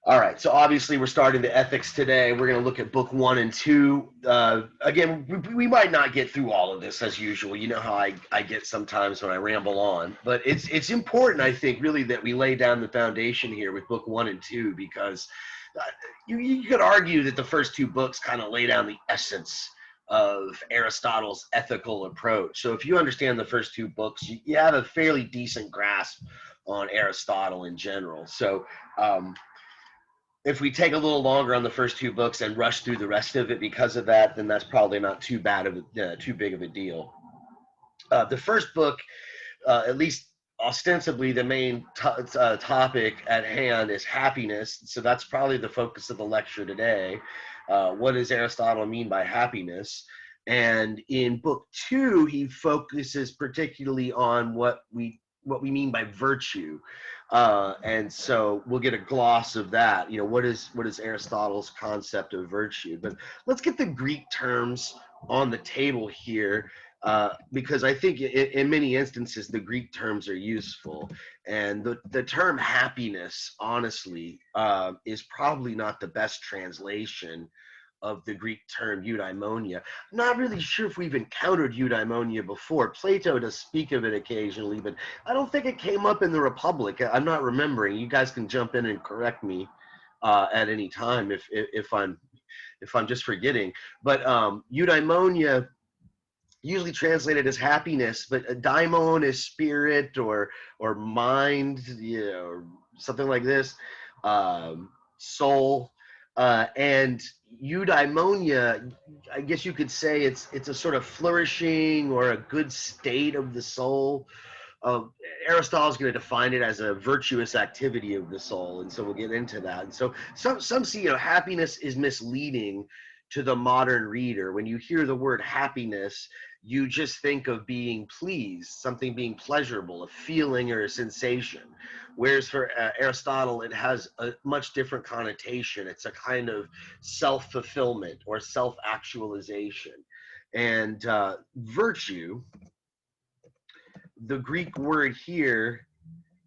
All right, so obviously we're starting the ethics today. We're going to look at book 1 and 2. Again, we might not get through all of this as usual. You know how I get sometimes when I ramble on. But it's important, I think, really, that we lay down the foundation here with book 1 and 2, because you could argue that the first two books kind of lay down the essence of Aristotle's ethical approach. So if you understand the first two books, you have a fairly decent grasp on Aristotle in general. So if we take a little longer on the first two books and rush through the rest of it because of that, then that's probably not too big of a deal. The first book, at least ostensibly, the main topic at hand is happiness. So that's probably the focus of the lecture today. What does Aristotle mean by happiness? And in book 2, he focuses particularly on what we mean by virtue. And so we'll get a gloss of that. You know, what is Aristotle's concept of virtue? But let's get the Greek terms on the table here, because I think in many instances the Greek terms are useful. And the term happiness, honestly, is probably not the best translation of the Greek term eudaimonia. I'm not really sure if we've encountered eudaimonia before. Plato does speak of it occasionally, but I don't think it came up in the Republic. I'm not remembering. You guys can jump in and correct me at any time if I'm just forgetting. But eudaimonia, usually translated as happiness, but daimon is spirit or mind, you know, or something like this, soul. And eudaimonia, I guess you could say it's a sort of flourishing or a good state of the soul. Aristotle is going to define it as a virtuous activity of the soul, and so we'll get into that. And so some see, you know, happiness is misleading to the modern reader. When you hear the word happiness, you just think of being pleased, something being pleasurable, a feeling or a sensation. Whereas for Aristotle, it has a much different connotation. It's a kind of self-fulfillment or self-actualization. And virtue, the Greek word here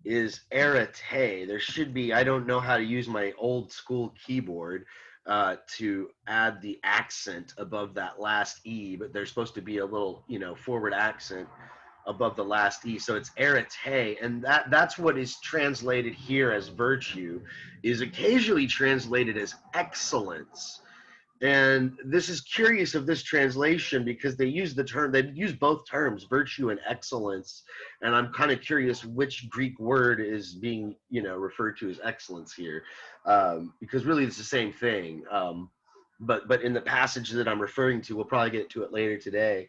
is arete. There should be, I don't know how to use my old school keyboard to add the accent above that last E, but there's supposed to be a little, you know, forward accent above the last E. So it's arete, and that's what is translated here as virtue, is occasionally translated as excellence. And this is curious of this translation because they use both terms, virtue and excellence. And I'm kind of curious which Greek word is being, you know, referred to as excellence here, because really it's the same thing. But in the passage that I'm referring to, we'll probably get to it later today.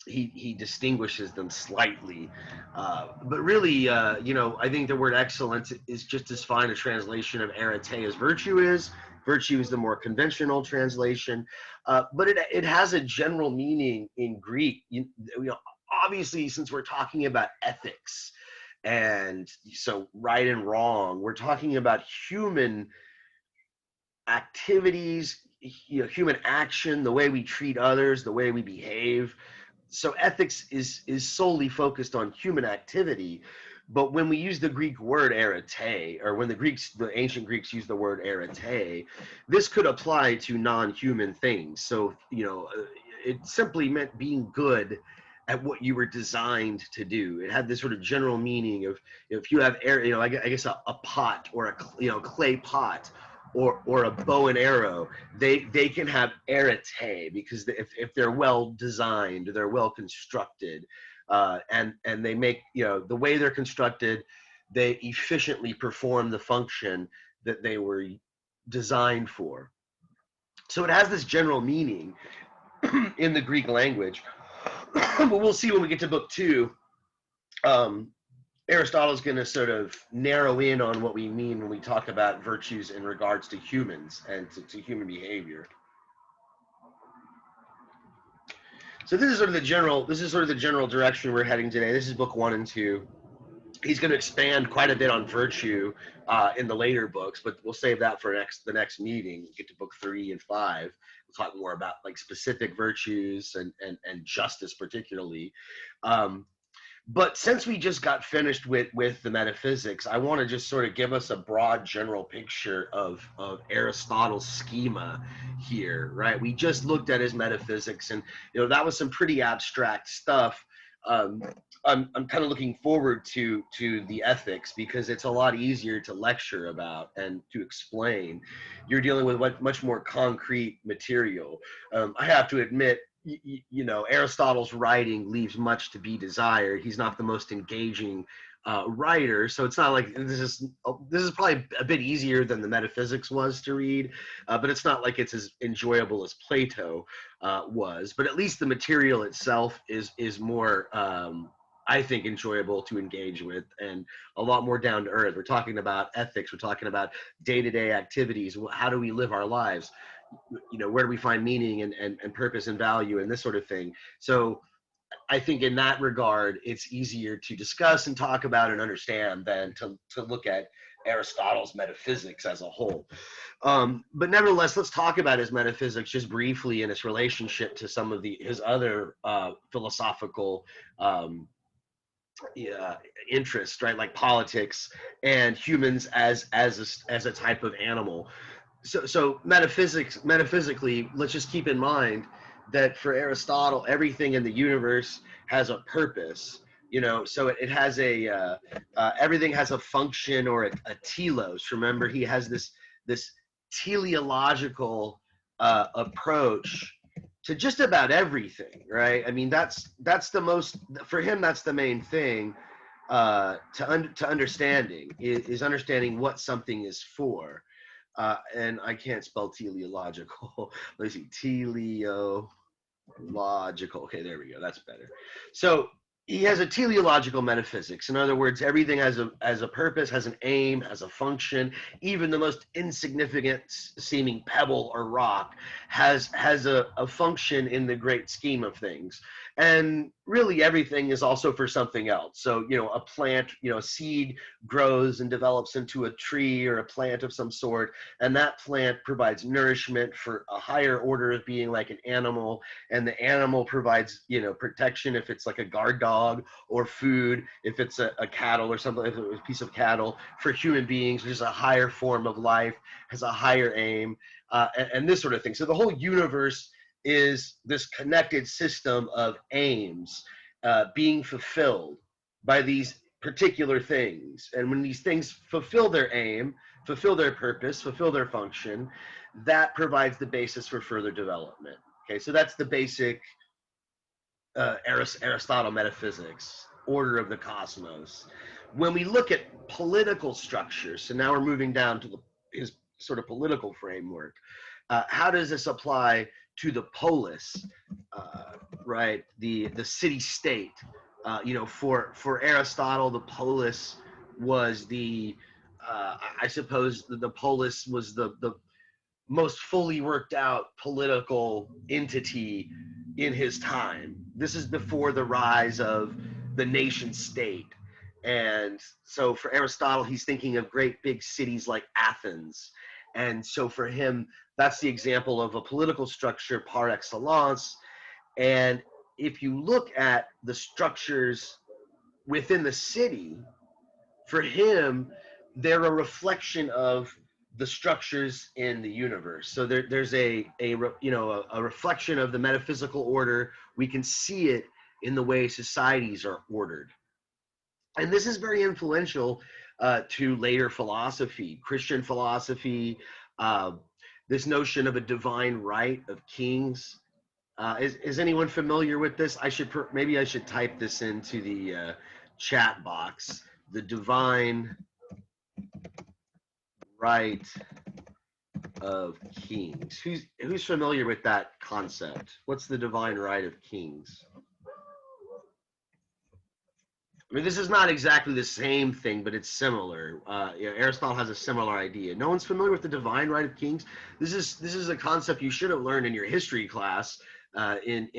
He distinguishes them slightly, but really, you know, I think the word excellence is just as fine a translation of arete as virtue is. Virtue is the more conventional translation, but it has a general meaning in Greek. You know, obviously, since we're talking about ethics, and so right and wrong, we're talking about human activities, you know, human action, the way we treat others, the way we behave. So ethics is solely focused on human activity. But when we use the Greek word arete, or when the ancient Greeks used the word arete, this could apply to non-human things. So, you know, it simply meant being good at what you were designed to do. It had this sort of general meaning of, if you have air, you know, I guess a pot or a, you know, clay pot, or a bow and arrow, they can have arete because if they're well designed, they're well constructed, and they make, you know, the way they're constructed, they efficiently perform the function that they were designed for. So it has this general meaning in the Greek language. But we'll see when we get to book 2. Aristotle's going to sort of narrow in on what we mean when we talk about virtues in regards to humans and to human behavior. So this is sort of the general direction we're heading today. This is book 1 and 2. He's going to expand quite a bit on virtue in the later books, but we'll save that for the next meeting. We'll get to book 3 and 5. We'll talk more about like specific virtues and justice particularly. But since we just got finished with the metaphysics, I want to just sort of give us a broad general picture of Aristotle's schema here, right? We just looked at his metaphysics, and that was some pretty abstract stuff. Um, I'm kind of looking forward to the ethics because it's a lot easier to lecture about and to explain. You're dealing with much more concrete material. I have to admit, Aristotle's writing leaves much to be desired. He's not the most engaging writer, so it's not like this is probably a bit easier than the metaphysics was to read, but it's not like it's as enjoyable as Plato was. But at least the material itself is more, I think, enjoyable to engage with and a lot more down to earth. We're talking about ethics. We're talking about day-to-day activities. How do we live our lives? Where do we find meaning and purpose and value and this sort of thing? So I think in that regard, it's easier to discuss and talk about and understand than to look at Aristotle's metaphysics as a whole. But nevertheless, let's talk about his metaphysics just briefly in its relationship to some of his other philosophical interests, right? Like politics and humans as a type of animal. So metaphysically, let's just keep in mind that for Aristotle, everything in the universe has a purpose. So it has everything has a function or a telos. Remember, he has this teleological approach to just about everything, right? I mean, that's the most, for him, that's the main thing to understanding is understanding what something is for. And I can't spell teleological. Let's see, teleological. Okay, there we go. That's better. So he has a teleological metaphysics. In other words, everything has a purpose, has an aim, has a function. Even the most insignificant seeming pebble or rock has a function in the great scheme of things. And really everything is also for something else. So, a plant, a seed grows and develops into a tree or a plant of some sort, and that plant provides nourishment for a higher order of being, like an animal, and the animal provides, protection if it's like a guard dog, or food if it's a cattle or something, if it was a piece of cattle, for human beings, which is a higher form of life, has a higher aim, and this sort of thing. So the whole universe is this connected system of aims being fulfilled by these particular things. And when these things fulfill their aim, fulfill their purpose, fulfill their function, that provides the basis for further development. Okay, so that's the basic Aristotle metaphysics, order of the cosmos. When we look at political structures, so now we're moving down to his sort of political framework. How does this apply to the polis, right? The city-state. For Aristotle, the polis was I suppose the polis was the most fully worked out political entity in his time. This is before the rise of the nation state. And so for Aristotle, he's thinking of great big cities like Athens. And so for him, that's the example of a political structure par excellence. And if you look at the structures within the city, for him, they're a reflection of the structures in the universe. So there's a reflection of the metaphysical order. We can see it in the way societies are ordered. And this is very influential to later philosophy, Christian philosophy, this notion of a divine right of kings. Is anyone familiar with this? Maybe I should type this into the chat box. The divine right of kings. Who's familiar with that concept? What's the divine right of kings? I mean, this is not exactly the same thing, but it's similar. Aristotle has a similar idea. No one's familiar with the divine right of kings. This is a concept you should have learned in your history class. In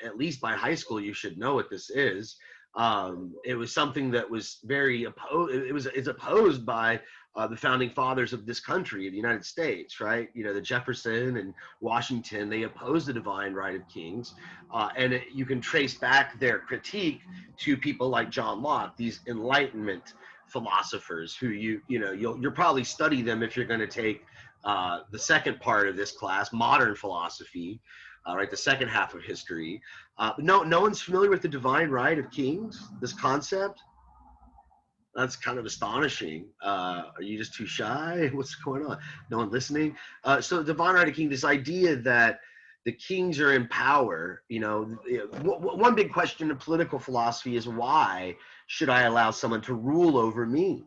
at least by high school, you should know what this is. It was something that was very opposed. It's opposed by the founding fathers of this country, the United States, right? You know, the Jefferson and Washington, they opposed the divine right of kings, and you can trace back their critique to people like John Locke, these Enlightenment philosophers who you'll probably study them if you're going to take the second part of this class, modern philosophy, right, the second half of history. No one's familiar with the divine right of kings, this concept. That's kind of astonishing. Are you just too shy? What's going on? No one listening? So the divine right of king, this idea that the kings are in power, one big question in political philosophy is, why should I allow someone to rule over me?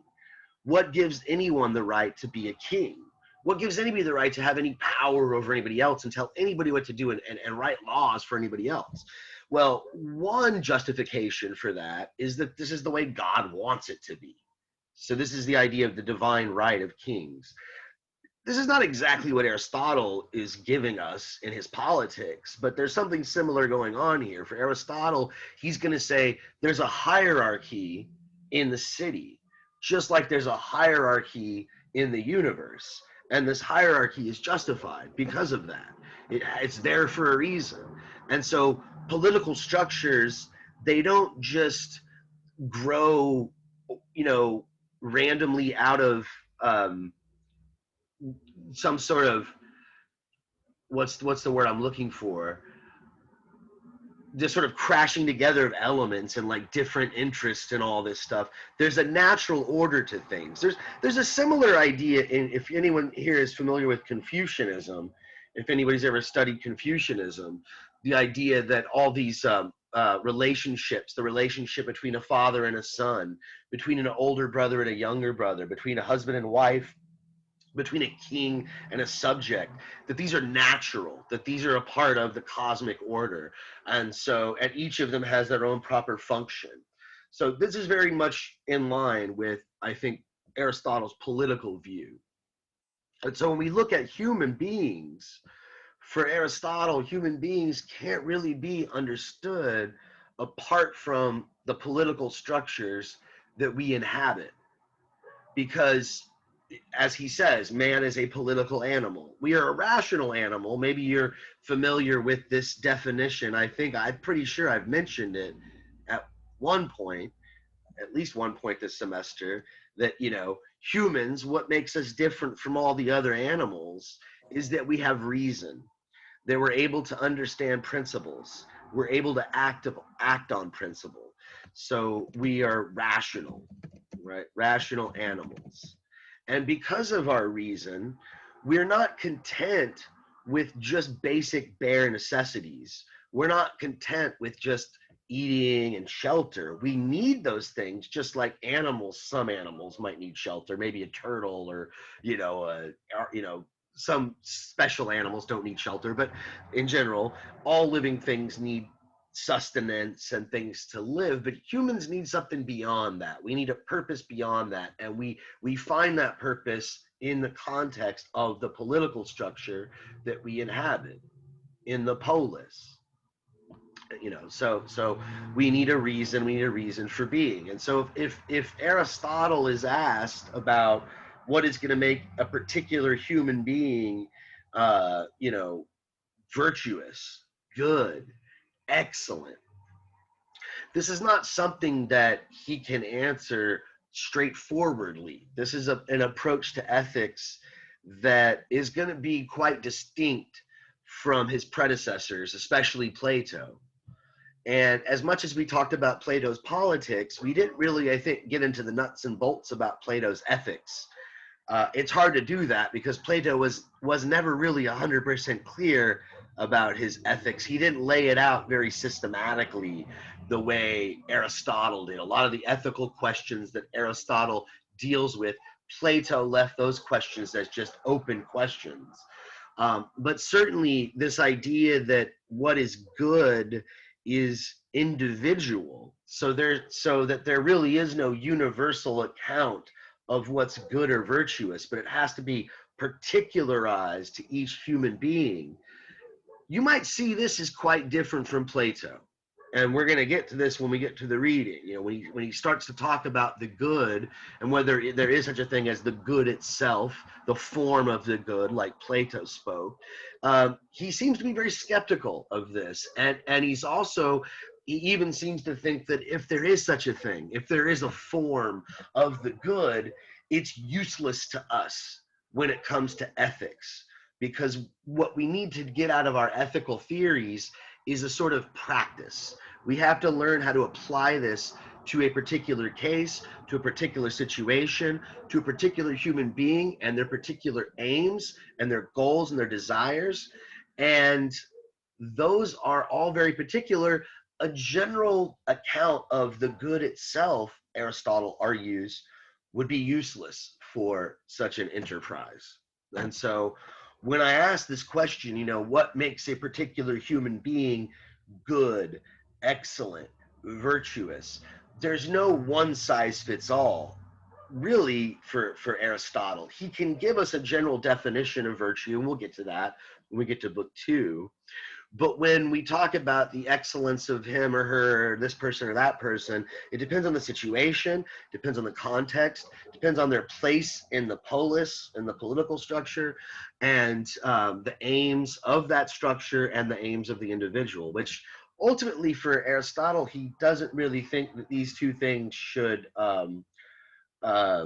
What gives anyone the right to be a king? What gives anybody the right to have any power over anybody else and tell anybody what to do and write laws for anybody else? Well, one justification for that is that this is the way God wants it to be. So this is the idea of the divine right of kings. This is not exactly what Aristotle is giving us in his Politics, but there's something similar going on here. For Aristotle, he's going to say there's a hierarchy in the city, just like there's a hierarchy in the universe. And this hierarchy is justified because of that. It's there for a reason. And so political structures, they don't just grow, randomly out of some sort of, what's the word I'm looking for? This sort of crashing together of elements and like different interests and all this stuff. There's a natural order to things. There's a similar idea in, if anyone here is familiar with Confucianism, if anybody's ever studied Confucianism, the idea that all these relationships, the relationship between a father and a son, between an older brother and a younger brother, between a husband and wife, between a king and a subject, that these are natural, that these are a part of the cosmic order. And so, and each of them has their own proper function. So this is very much in line with, I think, Aristotle's political view. And so when we look at human beings, for Aristotle, human beings can't really be understood apart from the political structures that we inhabit. Because, as he says, man is a political animal. We are a rational animal. Maybe you're familiar with this definition. I'm pretty sure I've mentioned it at one point, at least one point this semester, that, humans, what makes us different from all the other animals is that we have reason, that we're able to understand principles. We're able to act on principle. So we are rational, right? Rational animals. And because of our reason, we're not content with just basic bare necessities. We're not content with just eating and shelter. We need those things, just like animals. Some animals might need shelter, maybe a turtle, or some special animals don't need shelter, but in general, all living things need sustenance and things to live. But humans need something beyond that. We need a purpose beyond that, and we find that purpose in the context of the political structure that we inhabit in the polis. So we need a reason for being. And so if Aristotle is asked about what is going to make a particular human being virtuous, good, excellent, this is not something that he can answer straightforwardly. This is an approach to ethics that is going to be quite distinct from his predecessors, especially Plato. And as much as we talked about Plato's politics, we didn't really, I think, get into the nuts and bolts about Plato's ethics. It's hard to do that because Plato was never really 100% clear about his ethics. He didn't lay it out very systematically the way Aristotle did. A lot of the ethical questions that Aristotle deals with, Plato left those questions as just open questions. But certainly this idea that what is good is individual, so that there really is no universal account of what's good or virtuous, but it has to be particularized to each human being. You might see this as quite different from Plato. And we're going to get to this when we get to the reading. You know, when he starts to talk about the good and whether there is such a thing as the good itself, the form of the good, like Plato spoke, he seems to be very skeptical of this, and he even seems to think that if there is such a thing, if there is a form of the good, it's useless to us when it comes to ethics, because what we need to get out of our ethical theories is a sort of practice. We have to learn how to apply this to a particular case, to a particular situation, to a particular human being and their particular aims and their goals and their desires. And those are all very particular. A general account of the good itself, Aristotle argues, would be useless for such an enterprise. And so when I ask this question, you know, what makes a particular human being good, excellent, virtuous, there's no one size fits all really for Aristotle. He can give us a general definition of virtue, and we'll get to that when we get to book 2. But when we talk about the excellence of him or her, or this person or that person, it depends on the situation, depends on the context, depends on their place in the polis, in the political structure, and the aims of that structure and the aims of the individual, which ultimately for Aristotle, he doesn't really think that these two things should, the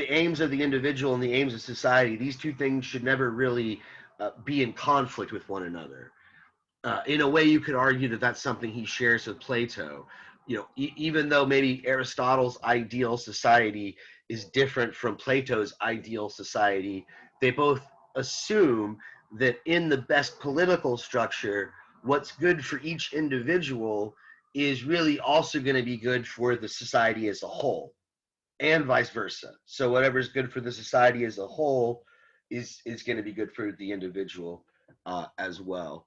aims of the individual and the aims of society, these two things should never really be in conflict with one another. In a way, you could argue that that's something he shares with Plato. You know, even though maybe Aristotle's ideal society is different from Plato's ideal society, they both assume that in the best political structure, what's good for each individual is really also going to be good for the society as a whole, and vice versa. So whatever's good for the society as a whole is going to be good for the individual as well.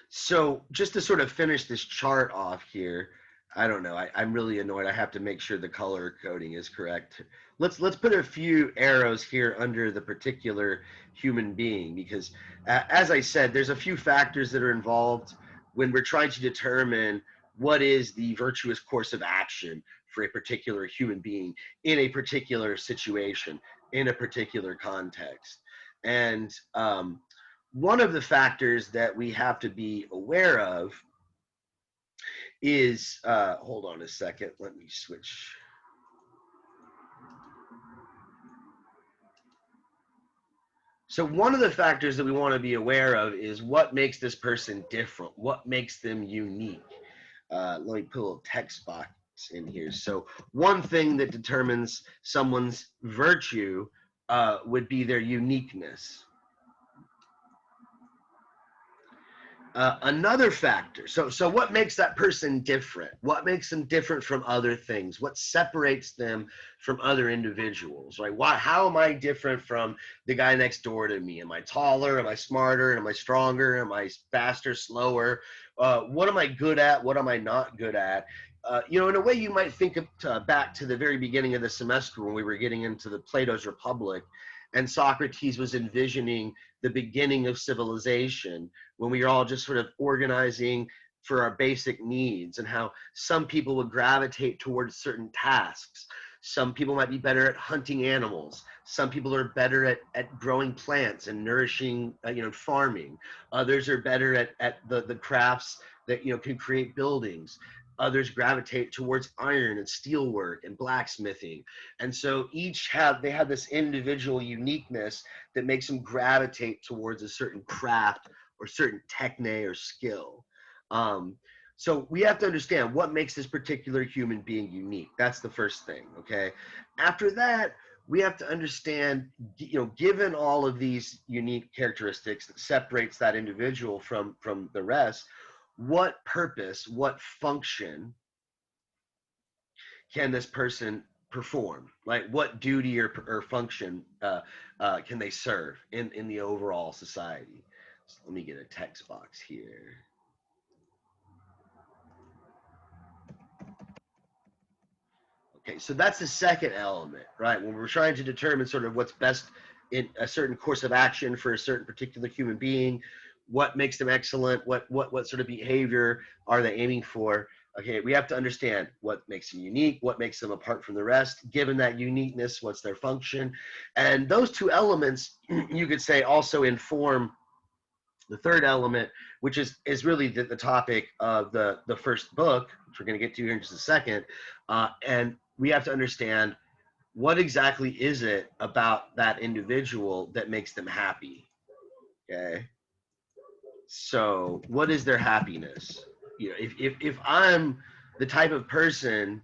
So just to sort of finish this chart off here, I don't know. I'm really annoyed. I have to make sure the color coding is correct. Let's put a few arrows here under the particular human being, because as I said, there's a few factors that are involved when we're trying to determine what is the virtuous course of action for a particular human being in a particular situation, in a particular context. And one of the factors that we have to be aware of is, hold on a second, let me switch. So one of the factors that we want to be aware of is what makes this person different, what makes them unique. Let me put a little text box in here. So one thing that determines someone's virtue would be their uniqueness. Another factor, so what makes that person different? What makes them different from other things? What separates them from other individuals, right? How am I different from the guy next door to me? Am I taller? Am I smarter? Am I stronger? Am I faster, slower? What am I good at? What am I not good at? You know, in a way, you might think of, back to the very beginning of the semester when we were getting into the Plato's Republic, and Socrates was envisioning the beginning of civilization, when we were all just sort of organizing for our basic needs, and how some people would gravitate towards certain tasks. Some people might be better at hunting animals. Some people are better at growing plants and nourishing, farming. Others are better at the crafts that, can create buildings. Others gravitate towards iron and steelwork and blacksmithing. And so they have this individual uniqueness that makes them gravitate towards a certain craft or certain techne or skill. So we have to understand what makes this particular human being unique. That's the first thing, okay? After that, we have to understand, given all of these unique characteristics that separates that individual from the rest, what purpose, what function can this person perform? Like what duty or function can they serve in the overall society? So let me get a text box here. Okay, so that's the second element, right? When we're trying to determine sort of what's best in a certain course of action for a certain particular human being, what makes them excellent, what sort of behavior are they aiming for. Okay, we have to understand what makes them unique, what makes them apart from the rest. Given that uniqueness, what's their function? And those two elements, you could say, also inform the third element, which is really the topic of the first book, which we're going to get to here in just a second. And we have to understand, what exactly is it about that individual that makes them happy? Okay. So what is their happiness? You know, if I'm the type of person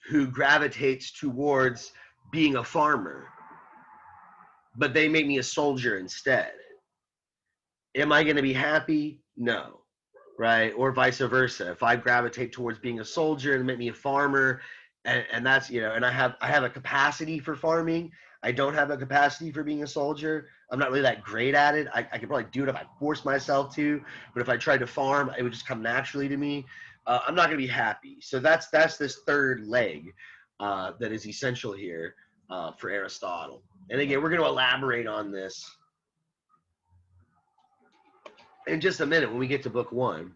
who gravitates towards being a farmer, but they make me a soldier instead, am I going to be happy? No. Right? Or vice versa. If I gravitate towards being a soldier and make me a farmer, and that's, you know, and I have a capacity for farming. I don't have a capacity for being a soldier. I'm not really that great at it. I could probably do it if I forced myself to, but if I tried to farm, it would just come naturally to me. I'm not going to be happy. So that's this third leg that is essential here for Aristotle. And again, we're going to elaborate on this in just a minute when we get to book one.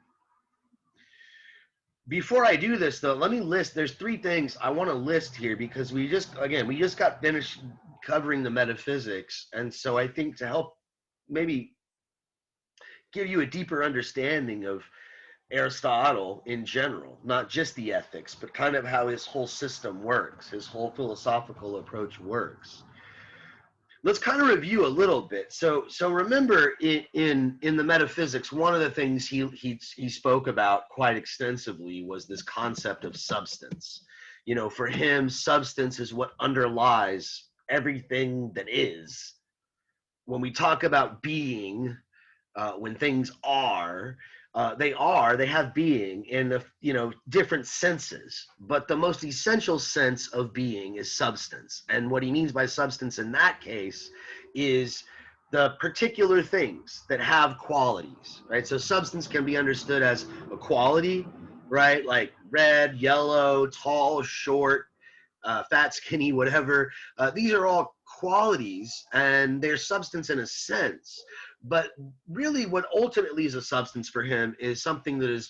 Before I do this, though, let me list. There's three things I want to list here because we just got finished covering the metaphysics, and so I think to help maybe give you a deeper understanding of Aristotle in general, not just the ethics, but kind of how his whole system works, his whole philosophical approach works. Let's kind of review a little bit. So remember, in the metaphysics, one of the things he spoke about quite extensively was this concept of substance. You know, for him, substance is what underlies everything that is. When we talk about being, when things are, they have being in different senses, but the most essential sense of being is substance. And what he means by substance in that case is the particular things that have qualities, right? So substance can be understood as a quality, right? Like red, yellow, tall, short, fat, skinny, whatever. These are all qualities, and they're substance in a sense. But really, what ultimately is a substance for him is something that is,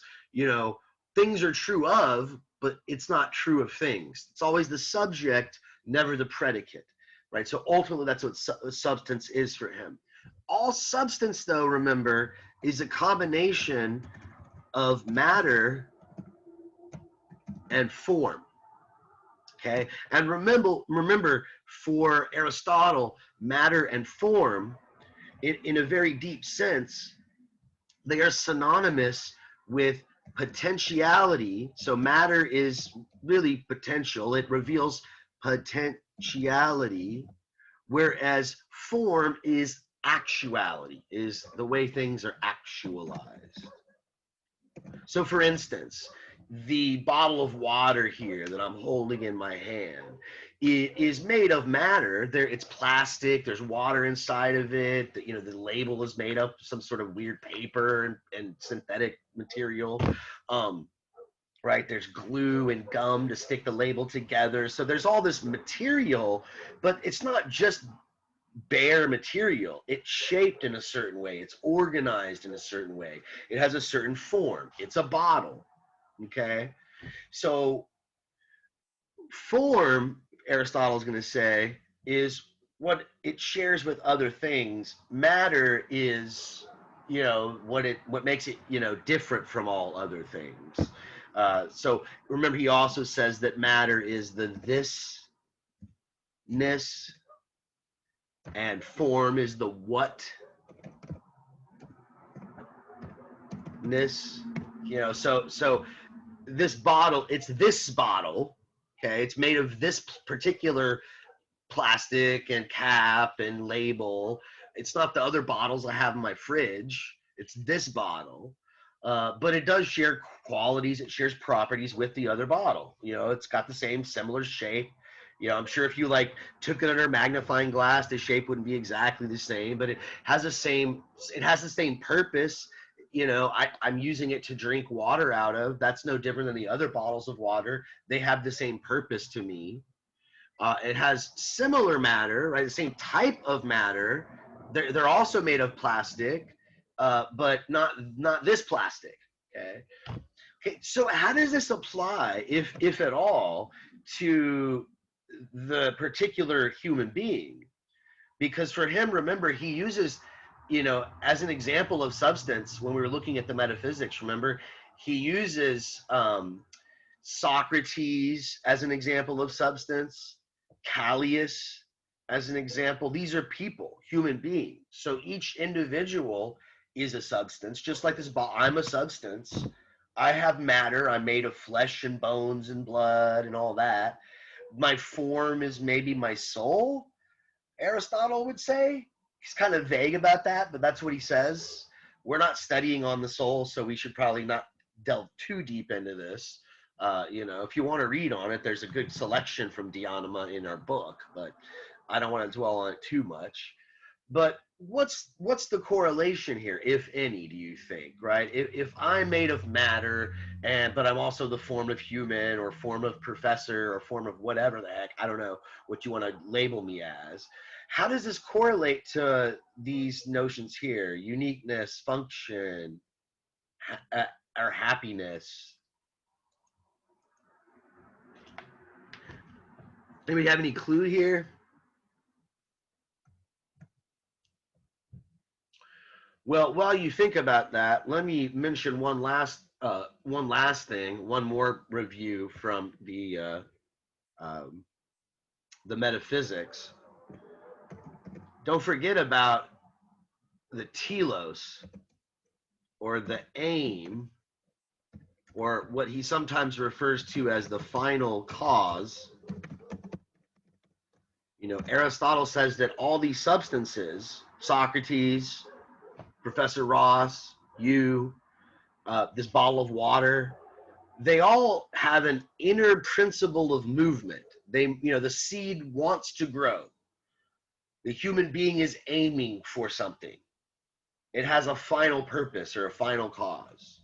things are true of, but it's not true of things. It's always the subject, never the predicate, right? So ultimately, that's what substance is for him. All substance, though, remember, is a combination of matter and form. Okay, and remember, for Aristotle, matter and form, in a very deep sense, they are synonymous with potentiality. So matter is really potential; it reveals potentiality, whereas form is actuality, is the way things are actualized. So, for instance, the bottle of water here that I'm holding in my hand is made of matter. It's plastic. There's water inside of it. The label is made up of some sort of weird paper and synthetic material. Right? There's glue and gum to stick the label together. So there's all this material, but it's not just bare material. It's shaped in a certain way. It's organized in a certain way. It has a certain form. It's a bottle. Okay? So form, Aristotle is going to say, is what it shares with other things. Matter is, what makes it, different from all other things. So remember, he also says that matter is the thisness, and form is the whatness. So this bottle, it's this bottle. Okay, it's made of this particular plastic and cap and label. It's not the other bottles I have in my fridge. It's this bottle. But it does share qualities. It shares properties with the other bottle. It's got the same similar shape. I'm sure if you took it under a magnifying glass, the shape wouldn't be exactly the same, but it has the same purpose. I'm using it to drink water out of. That's no different than the other bottles of water. They have the same purpose to me. It has similar matter, right? The same type of matter. They're also made of plastic, but not this plastic. Okay. Okay. So how does this apply, if at all, to the particular human being? Because for him, remember, he uses, as an example of substance, when we were looking at the metaphysics, remember, he uses Socrates as an example of substance, Callias as an example. These are people, human beings. So each individual is a substance, just like this ball. I'm a substance. I have matter. I'm made of flesh and bones and blood and all that. My form is maybe my soul, Aristotle would say. He's kind of vague about that, but that's what he says. We're not studying on the soul, so we should probably not delve too deep into this. If you want to read on it, there's a good selection from Dionoma in our book, but I don't want to dwell on it too much. But what's the correlation here, if any, do you think, right? If I'm made of matter, but I'm also the form of human or form of professor or form of whatever the heck, I don't know what you want to label me as. How does this correlate to these notions here? Uniqueness, function, or happiness? Anybody have any clue here? Well, while you think about that, let me mention one last thing, one more review from the metaphysics. Don't forget about the telos, or the aim, or what he sometimes refers to as the final cause. Aristotle says that all these substances, Socrates, Professor Ross, you, this bottle of water, they all have an inner principle of movement. The seed wants to grow. The human being is aiming for something. It has a final purpose or a final cause.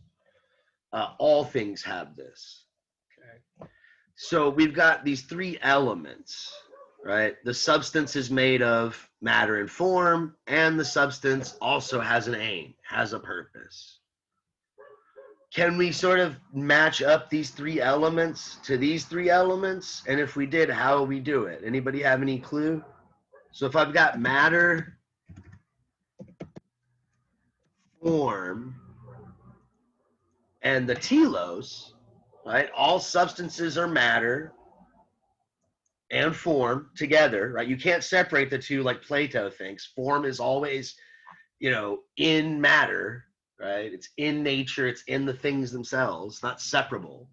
All things have this. Okay. So we've got these three elements, right? The substance is made of matter and form, and the substance also has an aim, has a purpose. Can we sort of match up these three elements to these three elements? And if we did, how will we do it? Anybody have any clue? So if I've got matter, form, and the telos, right? All substances are matter and form together, right? You can't separate the two like Plato thinks. Form is always, in matter, right? It's in nature, it's in the things themselves, not separable.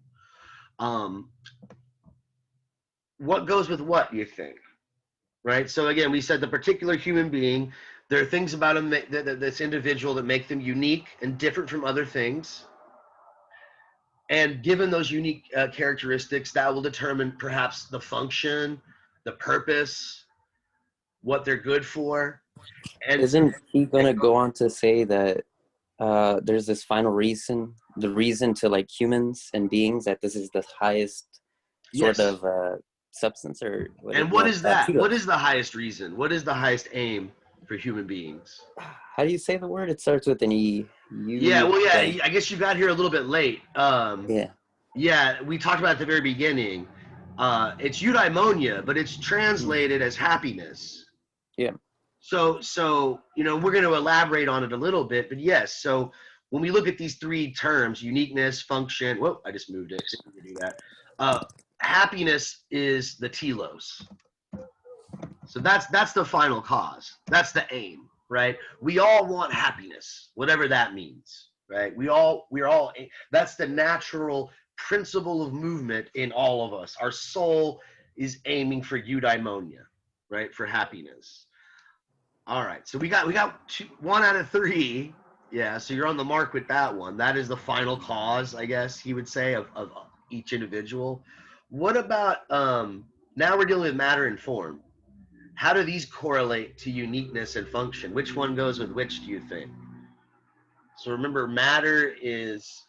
What goes with what, you think? Right? So again, we said the particular human being, there are things about him, this individual, that make them unique and different from other things. And given those unique characteristics, that will determine perhaps the function, the purpose, what they're good for. And isn't he going to go on to say that there's this final reason, the reason to like humans and beings, that this is the highest sort of substance, or and what is that? What is the highest reason? What is the highest aim for human beings? How do you say the word? It starts with an E. I guess you got here a little bit late. Yeah, we talked about it at the very beginning. It's eudaimonia, but it's translated as happiness. Yeah. So we're going to elaborate on it a little bit, but yes. So when we look at these three terms, uniqueness, function. Whoa, I just moved it. Didn't do that. Happiness is the telos. So that's the final cause. That's the aim, right? We all want happiness, whatever that means, right? We're all. That's the natural principle of movement in all of us. Our soul is aiming for eudaimonia, right? For happiness. All right. So we got 1 out of 3. Yeah. So you're on the mark with that one. That is the final cause, I guess he would say, of each individual. What about now we're dealing with matter and form. How do these correlate to uniqueness and function? Which one goes with which, do you think? So remember, matter is,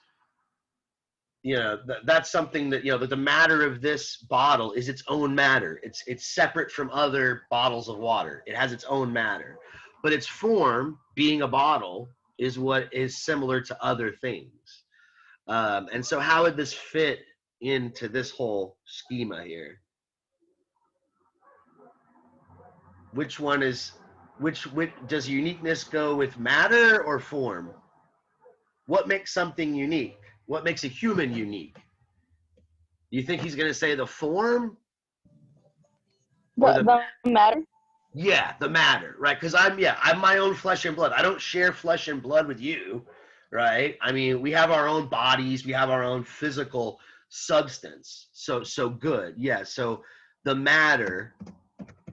that's something that, the matter of this bottle is its own matter. It's separate from other bottles of water. It has its own matter. But its form, being a bottle, is what is similar to other things. And so how would this fit into this whole schema here? Which one is, which does uniqueness go with matter or form? What makes something unique? What makes a human unique? Do you think he's going to say the form or The matter. yeah, the matter, right? Because I'm my own flesh and blood. I don't share flesh and blood with you, right? I mean, we have our own bodies, we have our own physical substance. So good. Yeah, so the matter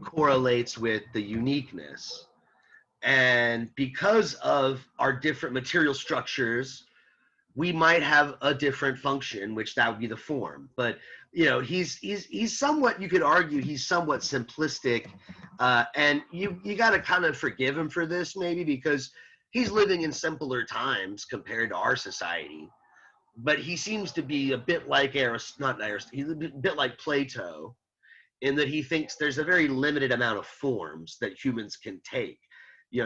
correlates with the uniqueness. And because of our different material structures, we might have a different function, which that would be the form. But he's somewhat, you could argue he's somewhat simplistic, and you got to kind of forgive him for this maybe because he's living in simpler times compared to our society. But he seems to be a bit like he's a bit like Plato, in that he thinks there's a very limited amount of forms that humans can take.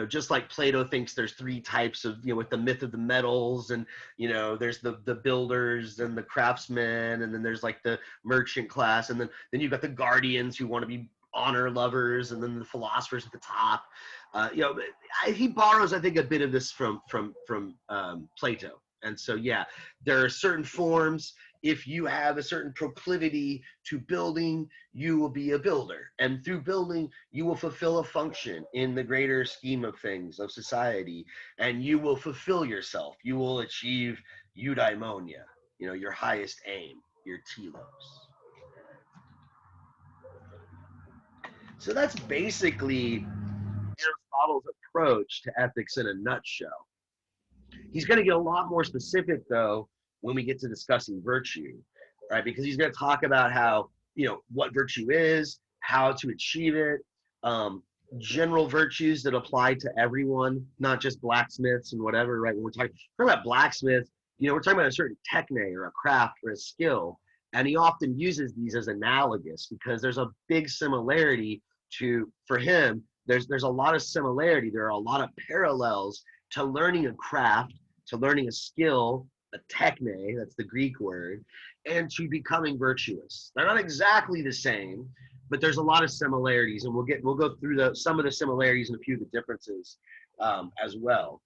Just like Plato thinks there's three types of, with the myth of the metals, and, there's the builders and the craftsmen, and then there's like the merchant class, and then you've got the guardians who want to be honor lovers, and then the philosophers at the top. He borrows, I think, a bit of this from Plato. And so, yeah, there are certain forms. If you have a certain proclivity to building, you will be a builder. And through building, you will fulfill a function in the greater scheme of things, of society. And you will fulfill yourself. You will achieve eudaimonia, your highest aim, your telos. So that's basically Aristotle's approach to ethics in a nutshell. He's going to get a lot more specific, though, when we get to discussing virtue, right? Because he's going to talk about how, what virtue is, how to achieve it, general virtues that apply to everyone, not just blacksmiths and whatever, right? When we're talking about blacksmiths, we're talking about a certain technique or a craft or a skill. And he often uses these as analogous because there's a big similarity for him, there's a lot of similarity. There are a lot of parallels to learning a craft, to learning a skill, a techne, that's the Greek word, and to becoming virtuous. They're not exactly the same, but there's a lot of similarities, and we'll go through some of the similarities and a few of the differences as well.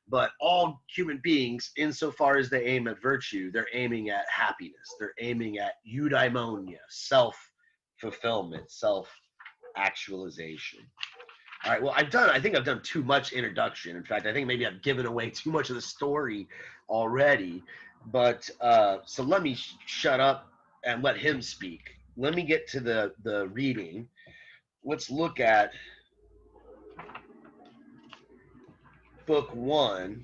But all human beings, insofar as they aim at virtue, they're aiming at happiness. They're aiming at eudaimonia, self-fulfillment, self-actualization. All right, well, I think I've done too much introduction. In fact, I think maybe I've given away too much of the story already. But so let me shut up and let him speak. Let me get to the reading. Let's look at book 1.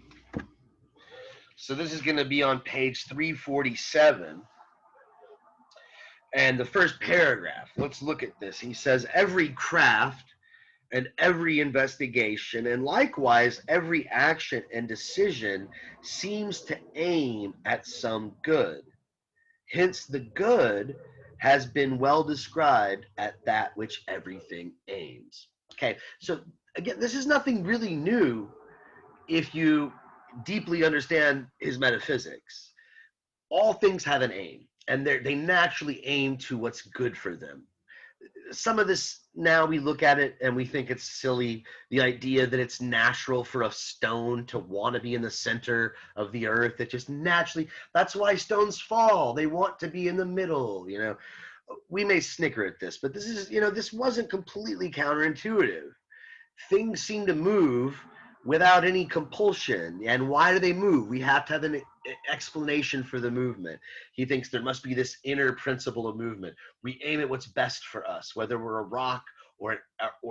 So this is going to be on page 347. And the first paragraph, let's look at this. He says, every craft and every investigation, and likewise every action and decision seems to aim at some good. Hence the good has been well described at that which everything aims. Okay, so again, this is nothing really new if you deeply understand his metaphysics. All things have an aim, and they naturally aim to what's good for them. Some of this, now we look at it and we think it's silly, the idea that it's natural for a stone to want to be in the center of the earth. It just naturally, that's why stones fall. They want to be in the middle, We may snicker at this, but this is, this wasn't completely counterintuitive. Things seem to move without any compulsion. And why do they move? We have to have an explanation for the movement. He thinks there must be this inner principle of movement. We aim at what's best for us, whether we're a rock or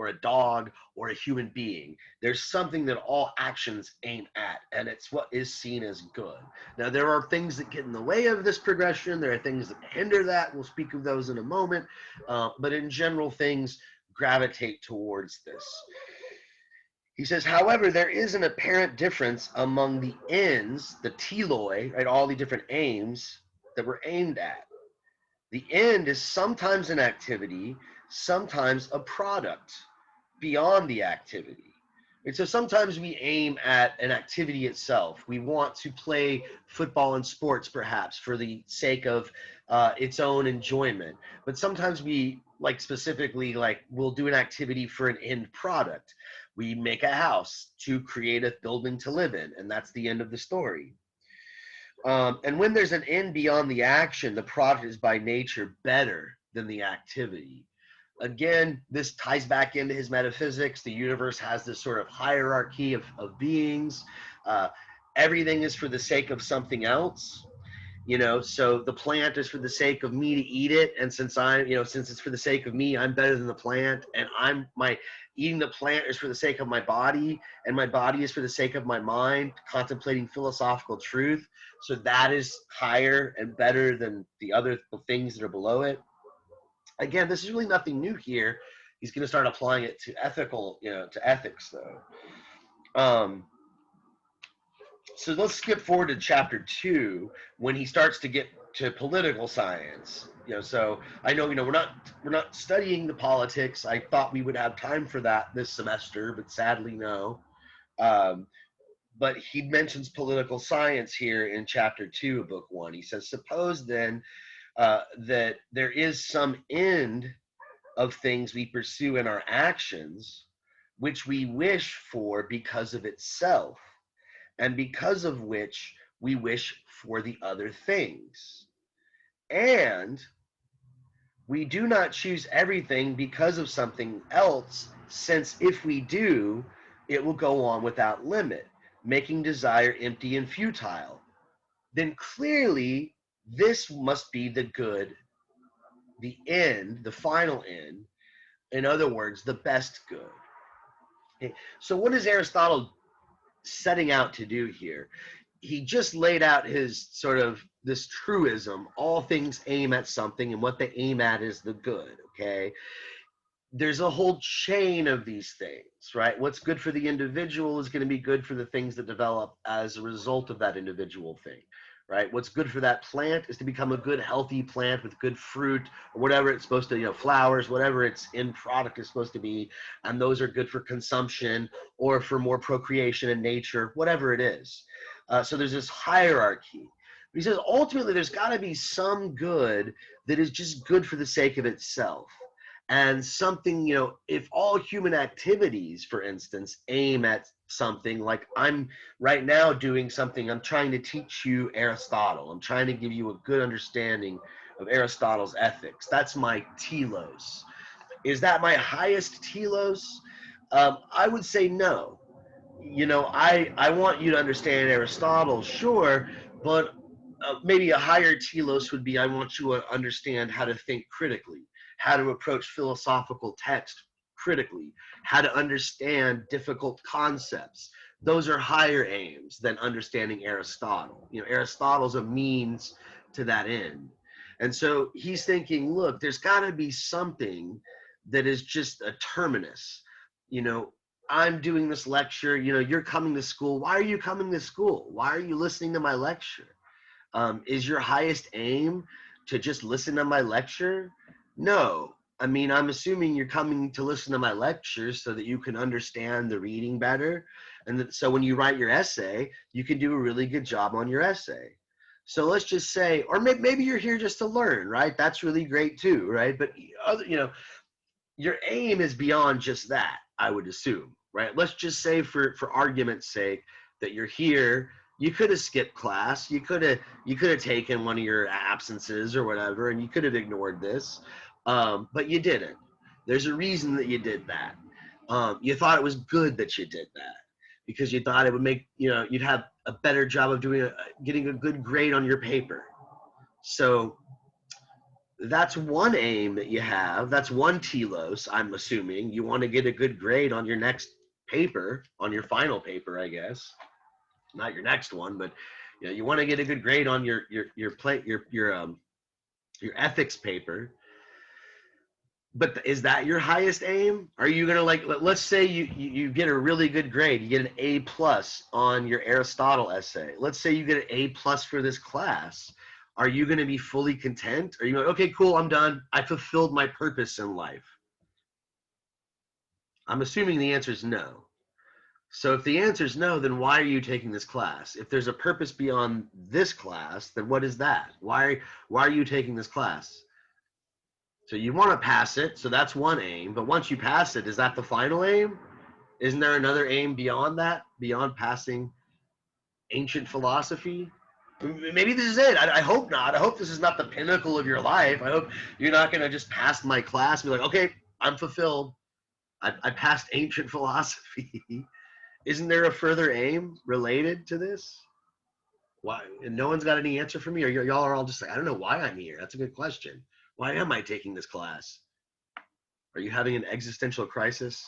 a dog or a human being. There's something that all actions aim at, and it's what is seen as good. Now, there are things that get in the way of this progression. There are things that hinder that. We'll speak of those in a moment. But in general, things gravitate towards this. He says, however, there is an apparent difference among the ends, the teloi, right, all the different aims that we're aimed at. The end is sometimes an activity, sometimes a product beyond the activity. And so sometimes we aim at an activity itself. We want to play football and sports perhaps for the sake of its own enjoyment. But sometimes we like specifically like we'll do an activity for an end product. We make a house to create a building to live in, and that's the end of the story. And when there's an end beyond the action, the product is by nature better than the activity. Again, this ties back into his metaphysics. The universe has this sort of hierarchy of beings. Uh, Everything is for the sake of something else. So the plant is for the sake of me to eat it, and since it's for the sake of me, I'm better than the plant, and I'm my eating the plant is for the sake of my body, and my body is for the sake of my mind contemplating philosophical truth. So that is higher and better than the other things that are below it. Again, this is really nothing new here. He's going to start applying it to to ethics, though. So let's skip forward to chapter 2 when he starts to get to political science. So I know, we're not studying the politics. I thought we would have time for that this semester, but sadly no. Um, but he mentions political science here in chapter 2 of book 1. He says, suppose then that there is some end of things we pursue in our actions, which we wish for because of itself, and because of which we wish for the other things. And we do not choose everything because of something else, since if we do, it will go on without limit, making desire empty and futile. Then clearly, this must be the good, the end, the final end. In other words, the best good. Okay. So what is Aristotle setting out to do here? He just laid out his sort of this truism: all things aim at something, and what they aim at is the good. Okay, there's a whole chain of these things, right? What's good for the individual is going to be good for the things that develop as a result of that individual thing, right? What's good for that plant is to become a good, healthy plant with good fruit or whatever it's supposed to, flowers, whatever its end product is supposed to be. And those are good for consumption or for more procreation in nature, whatever it is. So there's this hierarchy. He says ultimately there's got to be some good that is just good for the sake of itself. And something, if all human activities, for instance, aim at something, like I'm right now doing something, I'm trying to teach you Aristotle. I'm trying to give you a good understanding of Aristotle's ethics. That's my telos. Is that my highest telos? I would say no. I want you to understand Aristotle, sure, but maybe a higher telos would be I want you to understand how to think critically, how to approach philosophical text critically, how to understand difficult concepts. Those are higher aims than understanding Aristotle. Aristotle's a means to that end. And so he's thinking, look, there's got to be something that is just a terminus. I'm doing this lecture, you're coming to school. Why are you coming to school? Why are you listening to my lecture? Is your highest aim to just listen to my lecture? No. I mean, I'm assuming you're coming to listen to my lectures so that you can understand the reading better. And so when you write your essay, you can do a really good job on your essay. So let's just say, or maybe you're here just to learn, right? That's really great too, right? But, your aim is beyond just that, I would assume, right? Let's just say for argument's sake that you're here. You could have skipped class. You could have taken one of your absences or whatever, and you could have ignored this, but you didn't. There's a reason that you did that. You thought it was good that you did that because you thought it would make you'd have a better job of getting a good grade on your paper. So that's one aim that you have. That's one telos, I'm assuming. You want to get a good grade on your next paper, on your final paper, I guess. Not your next one, but you want to get a good grade on your ethics paper. But is that your highest aim? Are you gonna let's say you get a really good grade, you get an A+ on your Aristotle essay. Let's say you get an A+ for this class. Are you going to be fully content? Are you like, okay, cool, I'm done. I fulfilled my purpose in life? I'm assuming the answer is no. So if the answer is no, then why are you taking this class? If there's a purpose beyond this class, then what is that? Why are you taking this class? So you want to pass it, so that's one aim. But once you pass it, is that the final aim? Isn't there another aim beyond that, beyond passing ancient philosophy? Maybe this is it. I hope not. I hope this is not the pinnacle of your life. I hope you're not going to just pass my class and be like, okay, I'm fulfilled. I passed ancient philosophy. Isn't there a further aim related to this? Why? And no one's got any answer for me, or y'all are all just like, I don't know why I'm here. That's a good question. Why am I taking this class? Are you having an existential crisis?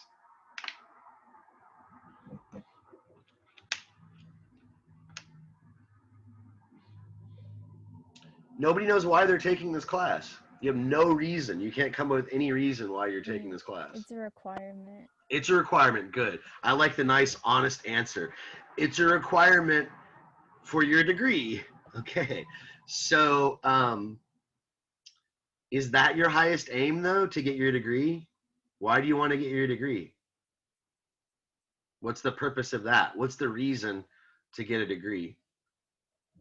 Nobody knows why they're taking this class. You have no reason. You can't come up with any reason why you're taking this class. It's a requirement. It's a requirement. Good. I like the nice, honest answer. It's a requirement for your degree. Okay. So, is that your highest aim, though, to get your degree? Why do you want to get your degree? What's the purpose of that? What's the reason to get a degree?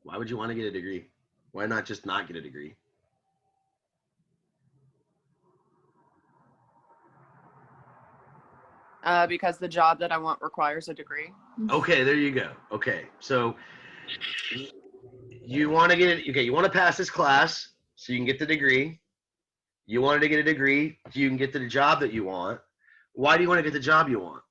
Why would you want to get a degree? Why not just not get a degree? Because the job that I want requires a degree. Okay, there you go. Okay, so you want to get it. Okay, you want to pass this class so you can get the degree. You wanted to get a degree so you can get to the job that you want. Why do you want to get the job you want?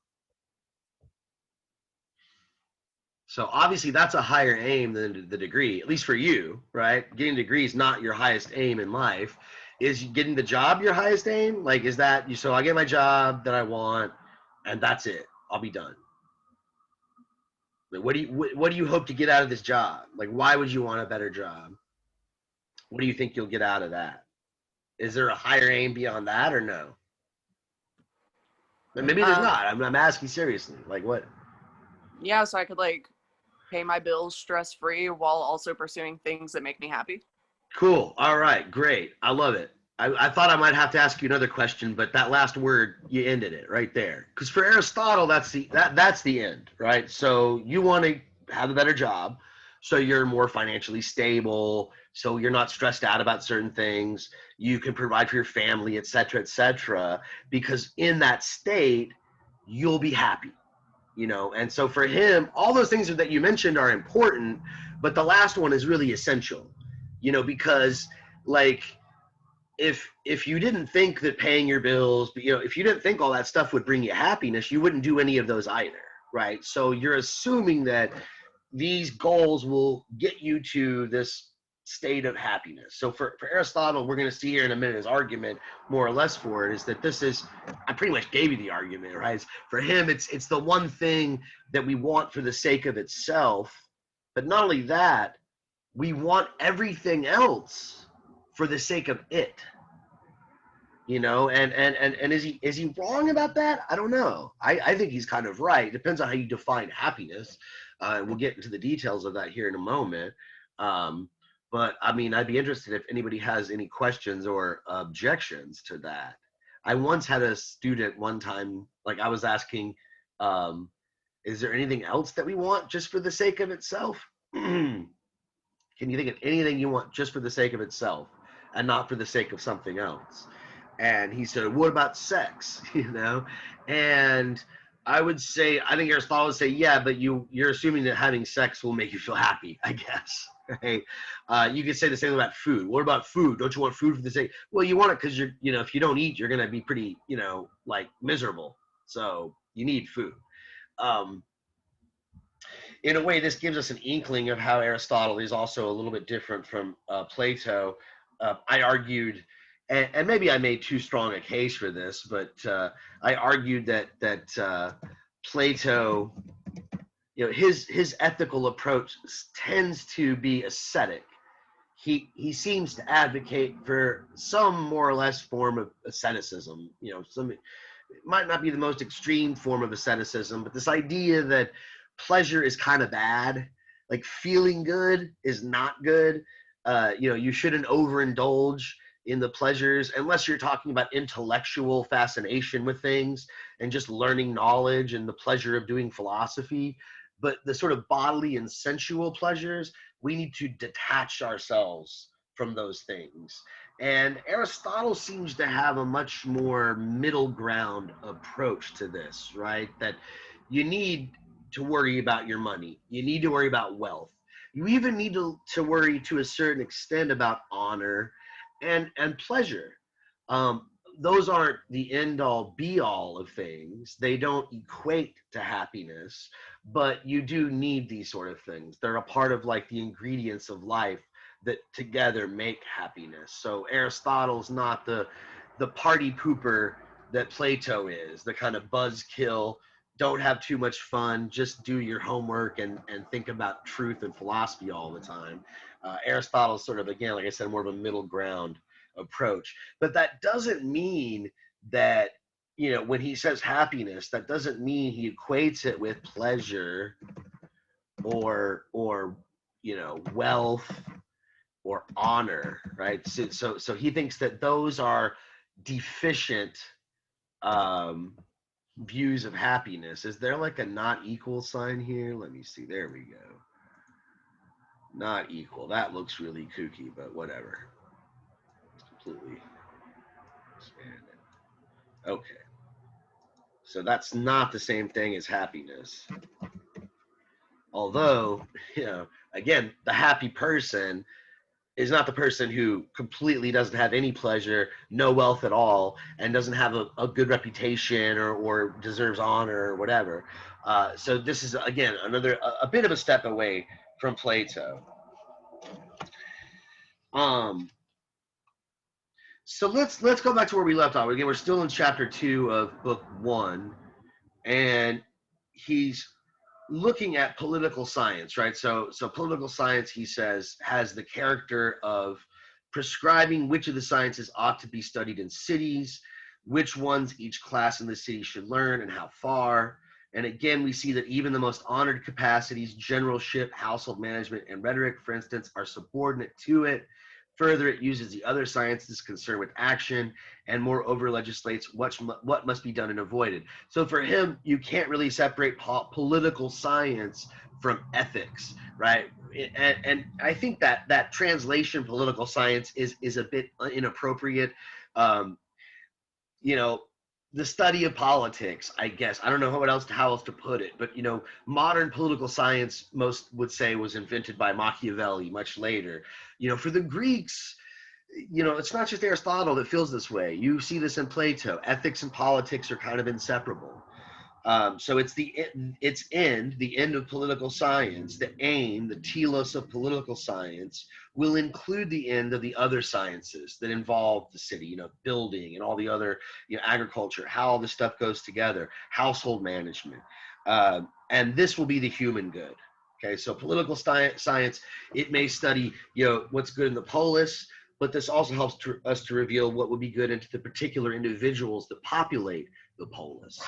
So obviously that's a higher aim than the degree, at least for you, right? Getting a degree is not your highest aim in life. Is getting the job your highest aim? Like, is that you? So I get my job that I want, and that's it. I'll be done. Like, what do you hope to get out of this job? Like, why would you want a better job? What do you think you'll get out of that? Is there a higher aim beyond that, or no? And maybe there's not. I'm asking seriously. Like, what? Yeah, so I could like pay my bills stress-free while also pursuing things that make me happy. Cool. All right. Great. I love it. I thought I might have to ask you another question, but that last word, you ended it right there. Because for Aristotle, that's the end, right? So you want to have a better job, so you're more financially stable, so you're not stressed out about certain things. You can provide for your family, et cetera, because in that state, you'll be happy. You know, and so for him, all those things that you mentioned are important, but the last one is really essential, you know, because like if you didn't think that paying your bills, you know, if you didn't think all that stuff would bring you happiness, you wouldn't do any of those either, right? So you're assuming that these goals will get you to this state of happiness. So for Aristotle, we're going to see here in a minute his argument more or less for it is that this is, I pretty much gave you the argument, right? For him, it's the one thing that we want for the sake of itself. But not only that, we want everything else for the sake of it. You know, and is he wrong about that? I don't know. I think he's kind of right. It depends on how you define happiness. We'll get into the details of that here in a moment. But I mean, I'd be interested if anybody has any questions or objections to that. I once had a student one time, like I was asking, is there anything else that we want just for the sake of itself? Can you think of anything you want just for the sake of itself and not for the sake of something else? And he said, what about sex? You know? And I would say, I think Aristotle would say, yeah, but you're assuming that having sex will make you feel happy, I guess. Right? You could say the same about food. What about food? Don't you want food for the sake? Well, you want it because you know, if you don't eat, you're going to be pretty, you know, like miserable. So you need food. In a way, this gives us an inkling of how Aristotle is also a little bit different from Plato. I argued, and maybe I made too strong a case for this, but I argued that Plato, you know, his ethical approach tends to be ascetic. He seems to advocate for some more or less form of asceticism. You know, it might not be the most extreme form of asceticism, but this idea that pleasure is kind of bad, like feeling good is not good. You know, you shouldn't overindulge in the pleasures, unless you're talking about intellectual fascination with things and just learning knowledge and the pleasure of doing philosophy. But the sort of bodily and sensual pleasures, we need to detach ourselves from those things. And Aristotle seems to have a much more middle ground approach to this, right? That you need to worry about your money, you need to worry about wealth, you even need to worry to a certain extent about honor and pleasure. Um, those aren't the end all be all of things. They don't equate to happiness, but you do need these sort of things. They're a part of like the ingredients of life that together make happiness. So Aristotle's not the party pooper that Plato is, the kind of buzzkill, don't have too much fun, just do your homework and think about truth and philosophy all the time. Aristotle's sort of, again, like I said, more of a middle ground approach. But that doesn't mean that, when he says happiness, that doesn't mean he equates it with pleasure or wealth or honor, right? So he thinks that those are deficient views of happiness. Is there like a not equal sign here? Let me see. There we go. Not equal. That looks really kooky, but whatever. It's completely expanded. Okay. So that's not the same thing as happiness. Although, again, the happy person is not the person who completely doesn't have any pleasure, no wealth at all, and doesn't have a good reputation or deserves honor or whatever. So this is, again, a bit of a step away from Plato. So let's go back to where we left off. Again, we're still in chapter 2 of book 1, and he's looking at political science, right? So political science, he says, has the character of prescribing which of the sciences ought to be studied in cities, which ones each class in the city should learn, and how far. And again, we see that even the most honored capacities, generalship, household management, and rhetoric, for instance, are subordinate to it. Further, it uses the other sciences concerned with action, and moreover legislates what must be done and avoided. So for him, you can't really separate political science from ethics, right? And I think that translation political science is a bit inappropriate. Um, the study of politics, I guess. I don't know how else to put it, but modern political science, most would say, was invented by Machiavelli much later. For the Greeks, it's not just Aristotle that feels this way. You see this in Plato. Ethics and politics are kind of inseparable. So it's the end of political science, the aim, the telos of political science will include the end of the other sciences that involve the city, building and all the other, agriculture, how all this stuff goes together, household management. And this will be the human good. Okay, so political science, it may study, what's good in the polis, but this also helps us to reveal what would be good into the particular individuals that populate the polis.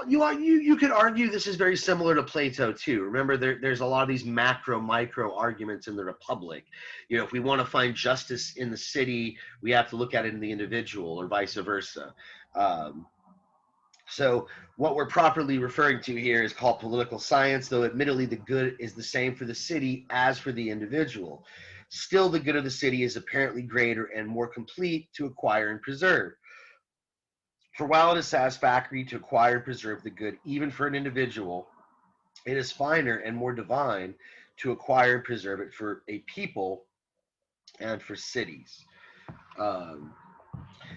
You could argue this is very similar to Plato too. Remember, there's a lot of these micro arguments in the Republic. If we want to find justice in the city, we have to look at it in the individual, or vice versa. So what we're properly referring to here is called political science, though admittedly the good is the same for the city as for the individual. Still, the good of the city is apparently greater and more complete to acquire and preserve. For while it is satisfactory to acquire and preserve the good, even for an individual, it is finer and more divine to acquire and preserve it for a people and for cities.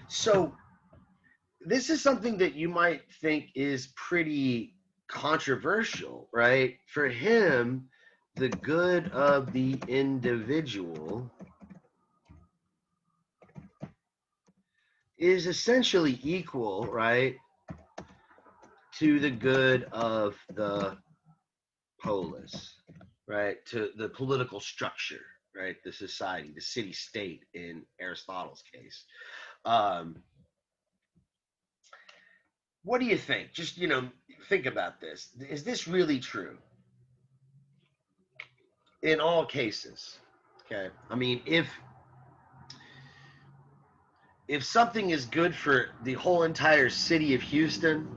So this is something that you might think is pretty controversial, right? For him, the good of the individual is essentially equal, right, to the good of the polis, right, to the political structure, right, the society, the city-state in Aristotle's case. What do you think? Just, think about this. Is this really true? In all cases, okay? I mean, if if something is good for the whole entire city of Houston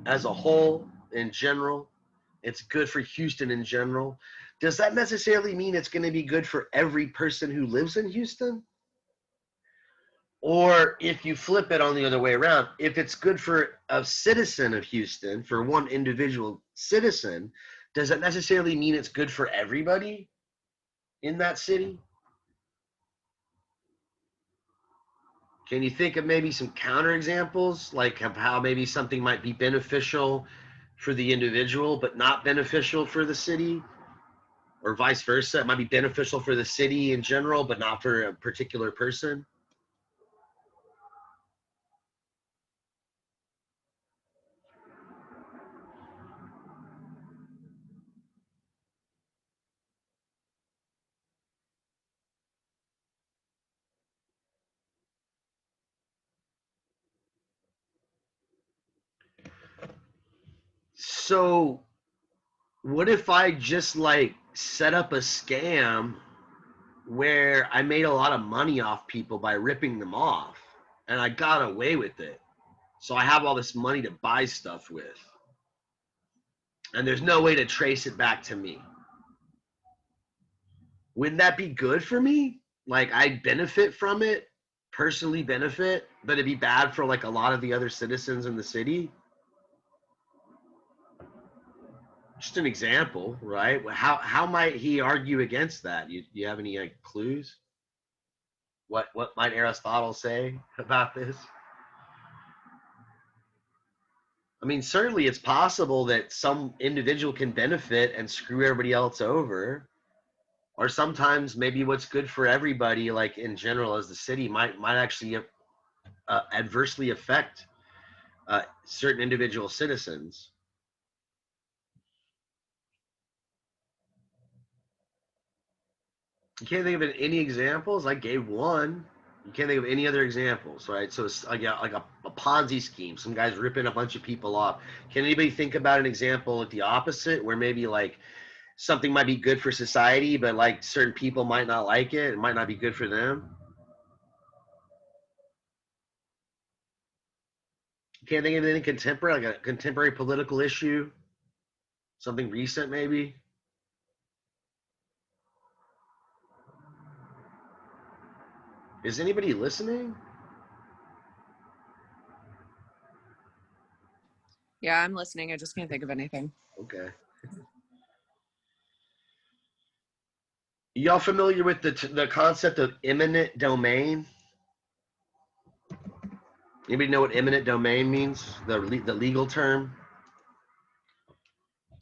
as a whole in general, it's good for Houston in general, does that necessarily mean it's going to be good for every person who lives in Houston? Or if you flip it on the other way around, if it's good for a citizen of Houston, for one individual citizen, does that necessarily mean it's good for everybody in that city? Can you think of maybe some counterexamples, like of how maybe something might be beneficial for the individual but not beneficial for the city? Or vice versa, it might be beneficial for the city in general but not for a particular person? So what if I just like set up a scam where I made a lot of money off people by ripping them off and I got away with it? So I have all this money to buy stuff with, and there's no way to trace it back to me. Wouldn't that be good for me? Like I'd benefit from it, personally benefit, but it'd be bad for like a lot of the other citizens in the city? Just an example, right? How might he argue against that? You have any like clues? What might Aristotle say about this? I mean, certainly it's possible that some individual can benefit and screw everybody else over, or sometimes maybe what's good for everybody, like in general as the city, might actually adversely affect certain individual citizens. You can't think of any examples? I gave one. You can't think of any other examples, right? So it's like a Ponzi scheme. Some guy's ripping a bunch of people off. Can anybody think about an example like the opposite, where maybe like something might be good for society, but like certain people might not like it? It might not be good for them. You can't think of anything contemporary, like a contemporary political issue, something recent maybe. Is anybody listening? Yeah, I'm listening. I just can't think of anything. Okay. Y'all familiar with the concept of eminent domain? Anybody know what eminent domain means? The legal term?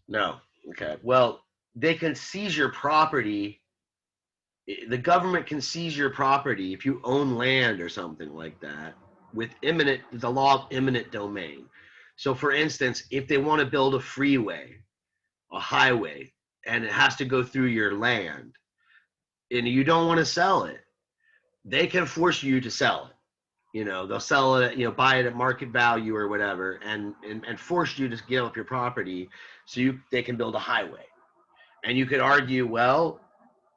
No. Okay. Well, they can seize your property. The government can seize your property if you own land or something like that with the law of eminent domain. So, for instance, if they want to build a freeway, a highway, and it has to go through your land, and you don't want to sell it, they can force you to sell it. They'll sell it, buy it at market value or whatever, and force you to give up your property so they can build a highway. And you could argue, well,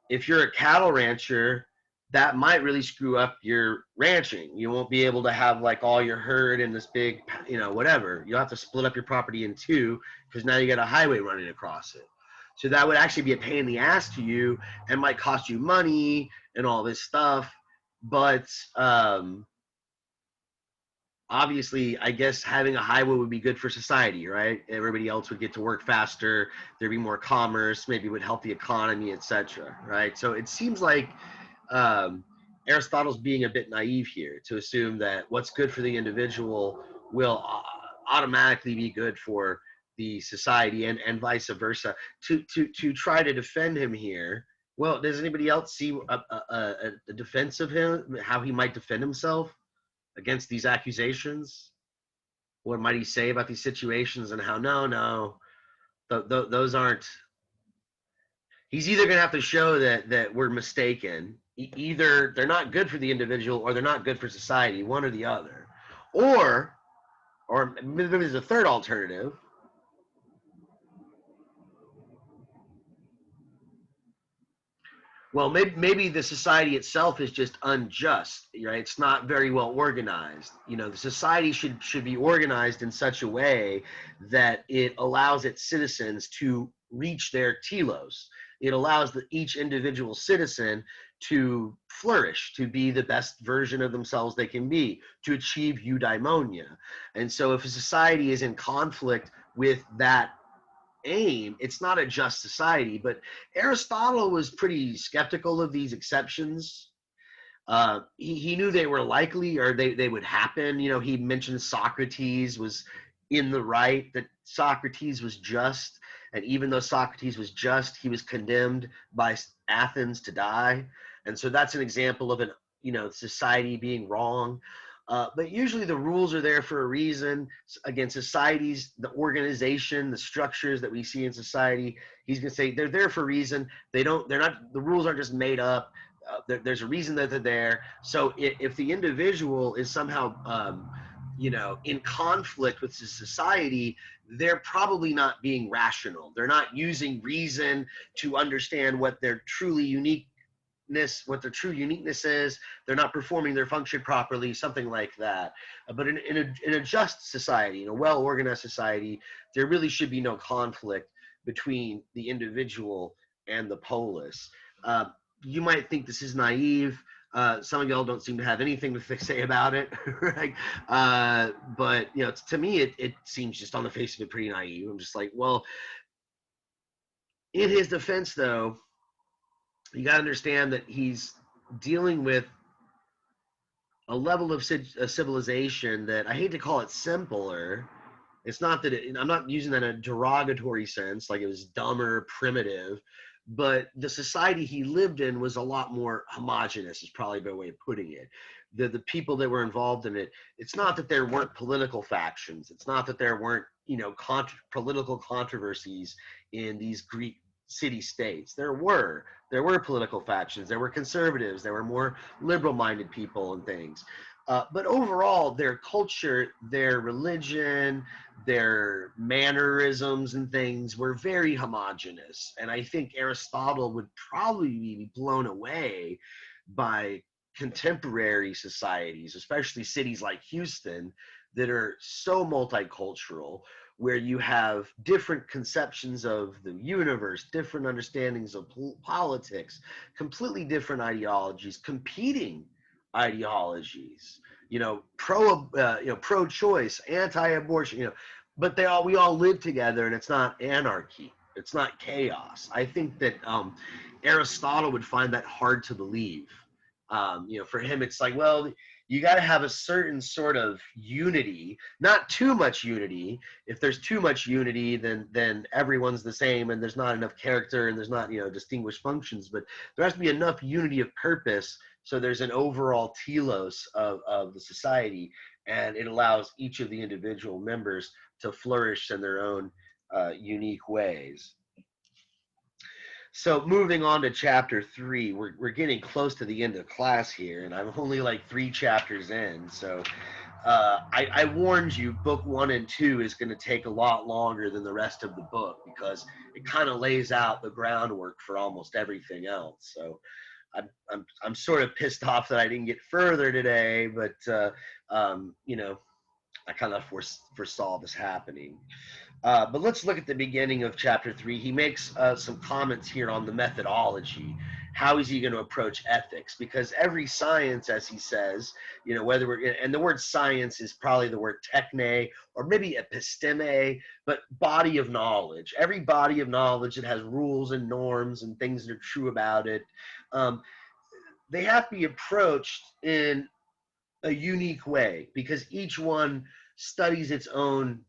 if you're a cattle rancher, that might really screw up your ranching. You won't be able to have like all your herd in this big, whatever. You'll have to split up your property in two because now you got a highway running across it. So that would actually be a pain in the ass to you and might cost you money and all this stuff. But obviously, I guess having a highway would be good for society, right? Everybody else would get to work faster. There'd be more commerce. Maybe it would help the economy, etc. Right? So it seems like Aristotle's being a bit naive here to assume that what's good for the individual will automatically be good for the society, and vice versa. To try to defend him here. Well, does anybody else see a defense of him? How he might defend himself against these accusations? What might he say about these situations and how no, those aren't. He's either going to have to show that we're mistaken. Either they're not good for the individual or they're not good for society, one or the other. Or maybe there's a third alternative. Well, maybe the society itself is just unjust, right? It's not very well organized. You know, the society should be organized in such a way that it allows its citizens to reach their telos. It allows each individual citizen to flourish, to be the best version of themselves they can be, to achieve eudaimonia. And so if a society is in conflict with that aim, it's not a just society. But Aristotle was pretty skeptical of these exceptions. He knew they were likely, or they would happen. You know, he mentioned Socrates was in the right, that Socrates was just, and even though Socrates was just, he was condemned by Athens to die. And so that's an example of an, you know, society being wrong. But usually the rules are there for a reason. Again, societies, the organization, the structures that we see in society, he's going to say they're there for a reason. They're not, the rules aren't just made up. There's a reason that they're there. So if the individual is somehow, you know, in conflict with the society, they're probably not being rational. They're not using reason to understand what their truly unique what their true uniqueness is. They're not performing their function properly, something like that. But in a just society, in a well-organized society, there really should be no conflict between the individual and the polis. You might think this is naive. Some of y'all don't seem to have anything to say about it, right? But you know, to me, it seems just on the face of it pretty naive. I'm just like, well, in his defense, though, you got to understand that he's dealing with a level of civilization that I hate to call it simpler. It's not that I'm not using that in a derogatory sense, like it was dumber, primitive, but the society he lived in was a lot more homogenous, is probably a better way of putting it. The people that were involved in it, it's not that there weren't political factions. It's not that there weren't, you know, political controversies in these Greek city-states. There were political factions. There were conservatives. There were more liberal-minded people and things. But overall, their culture, their religion, their mannerisms and things were very homogenous. And I think Aristotle would probably be blown away by contemporary societies, especially cities like Houston, that are so multicultural, where you have different conceptions of the universe, different understandings of politics, completely different ideologies, competing ideologies, you know, pro-choice, anti-abortion, you know, but we all live together, and it's not anarchy, it's not chaos. I think that Aristotle would find that hard to believe. You know, for him, it's like, well, you got to have a certain sort of unity, not too much unity. If there's too much unity, then everyone's the same, and there's not enough character, and there's not, you know, distinguished functions. But there has to be enough unity of purpose, so there's an overall telos of the society, and it allows each of the individual members to flourish in their own unique ways. So moving on to chapter 3, we're getting close to the end of class here, and I'm only like 3 chapters in. So I warned you, book 1 and 2 is going to take a lot longer than the rest of the book, because it kind of lays out the groundwork for almost everything else. So I'm sort of pissed off that I didn't get further today, but you know, I kind of foresaw this happening. But let's look at the beginning of chapter 3. He makes some comments here on the methodology. How is he going to approach ethics? Because every science, as he says, you know, whether and the word science is probably the word techne, or maybe episteme, but body of knowledge. Every body of knowledge that has rules and norms and things that are true about it, they have to be approached in a unique way, because each one studies its own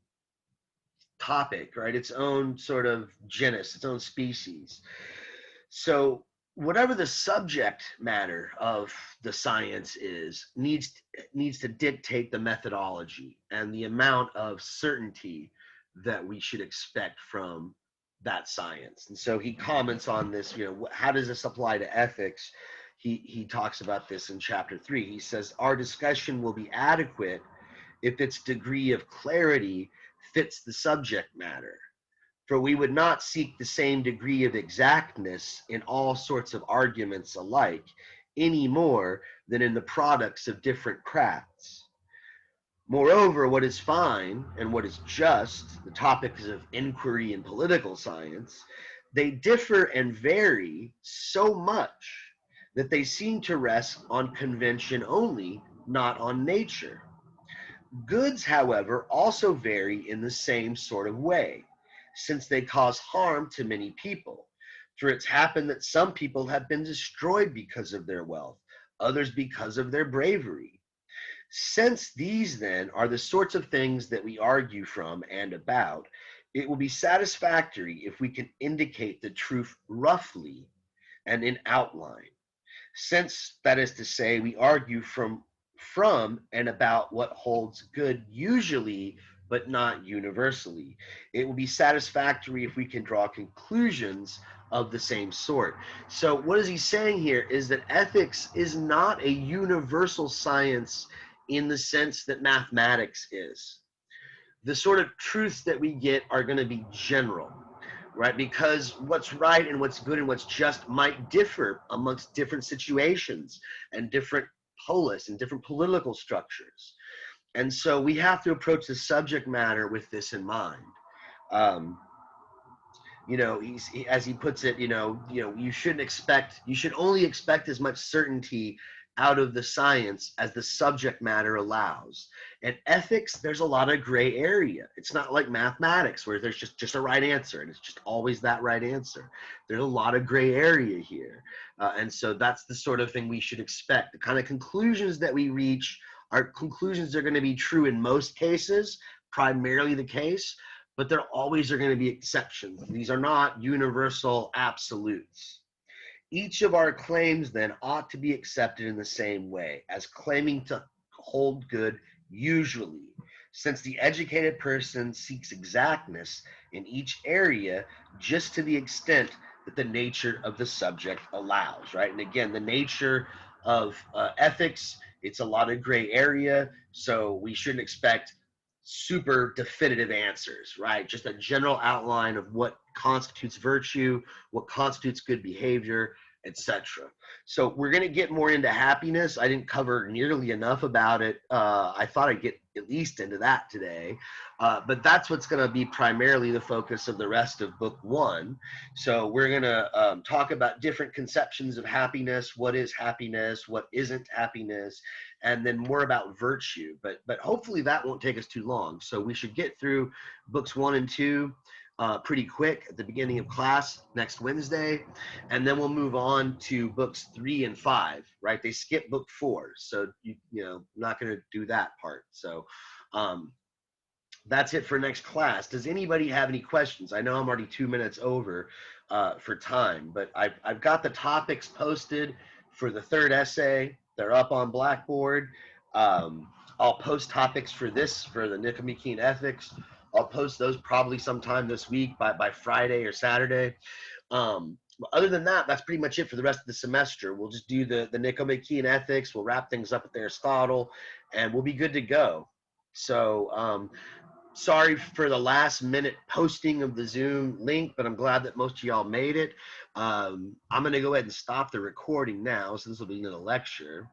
topic, right? Its own sort of genus, its own species. So whatever the subject matter of the science is, needs to dictate the methodology and the amount of certainty that we should expect from that science. And so he comments on this, you know, how does this apply to ethics? He talks about this in chapter 3. He says, our discussion will be adequate if its degree of clarity fits the subject matter. For we would not seek the same degree of exactness in all sorts of arguments alike, any more than in the products of different crafts. Moreover, what is fine and what is just, the topics of inquiry in political science, they differ and vary so much that they seem to rest on convention only, not on nature. Goods, however, also vary in the same sort of way, since they cause harm to many people. For it's happened that some people have been destroyed because of their wealth, others because of their bravery. Since these, then, are the sorts of things that we argue from and about, it will be satisfactory if we can indicate the truth roughly and in outline. Since, that is to say, we argue from and about what holds good usually, but not universally, it will be satisfactory if we can draw conclusions of the same sort. So what is he saying here is that ethics is not a universal science in the sense that mathematics is. The sort of truths that we get are going to be general, right? Because what's right and what's good and what's just might differ amongst different situations and different polis and different political structures. And so we have to approach the subject matter with this in mind. As he puts it, you should only expect as much certainty out of the science as the subject matter allows. And ethics, there's a lot of gray area. It's not like mathematics where there's just a right answer and it's just always that right answer. There's a lot of gray area here. And so that's the sort of thing we should expect. The kind of conclusions that we reach are conclusions that are going to be true in most cases, primarily the case, but there always are going to be exceptions. These are not universal absolutes. Each of our claims then ought to be accepted in the same way, as claiming to hold good usually, since the educated person seeks exactness in each area just to the extent that the nature of the subject allows, right? And again, the nature of ethics, it's a lot of gray area, so we shouldn't expect super definitive answers, right? Just a general outline of what constitutes virtue, what constitutes good behavior, etc. So we're going to get more into happiness. I didn't cover nearly enough about it. I thought I'd get at least into that today, but that's what's going to be primarily the focus of the rest of book 1. So we're going to talk about different conceptions of happiness, what is happiness, what isn't happiness, and then more about virtue. But hopefully that won't take us too long. So we should get through books 1 and 2 pretty quick at the beginning of class next Wednesday, and then we'll move on to books 3 and 5, right? They skip book 4, so I'm not going to do that part. So that's it for next class. Does anybody have any questions? I know I'm already 2 minutes over for time, but I've got the topics posted for the 3rd essay. They're up on Blackboard. I'll post topics for the Nicomachean Ethics. I'll post those probably sometime this week by Friday or Saturday. But other than that, that's pretty much it for the rest of the semester. We'll just do the Nicomachean Ethics. We'll wrap things up with Aristotle, and we'll be good to go. So sorry for the last minute posting of the Zoom link, but I'm glad that most of y'all made it. I'm going to go ahead and stop the recording now, so this will be another lecture.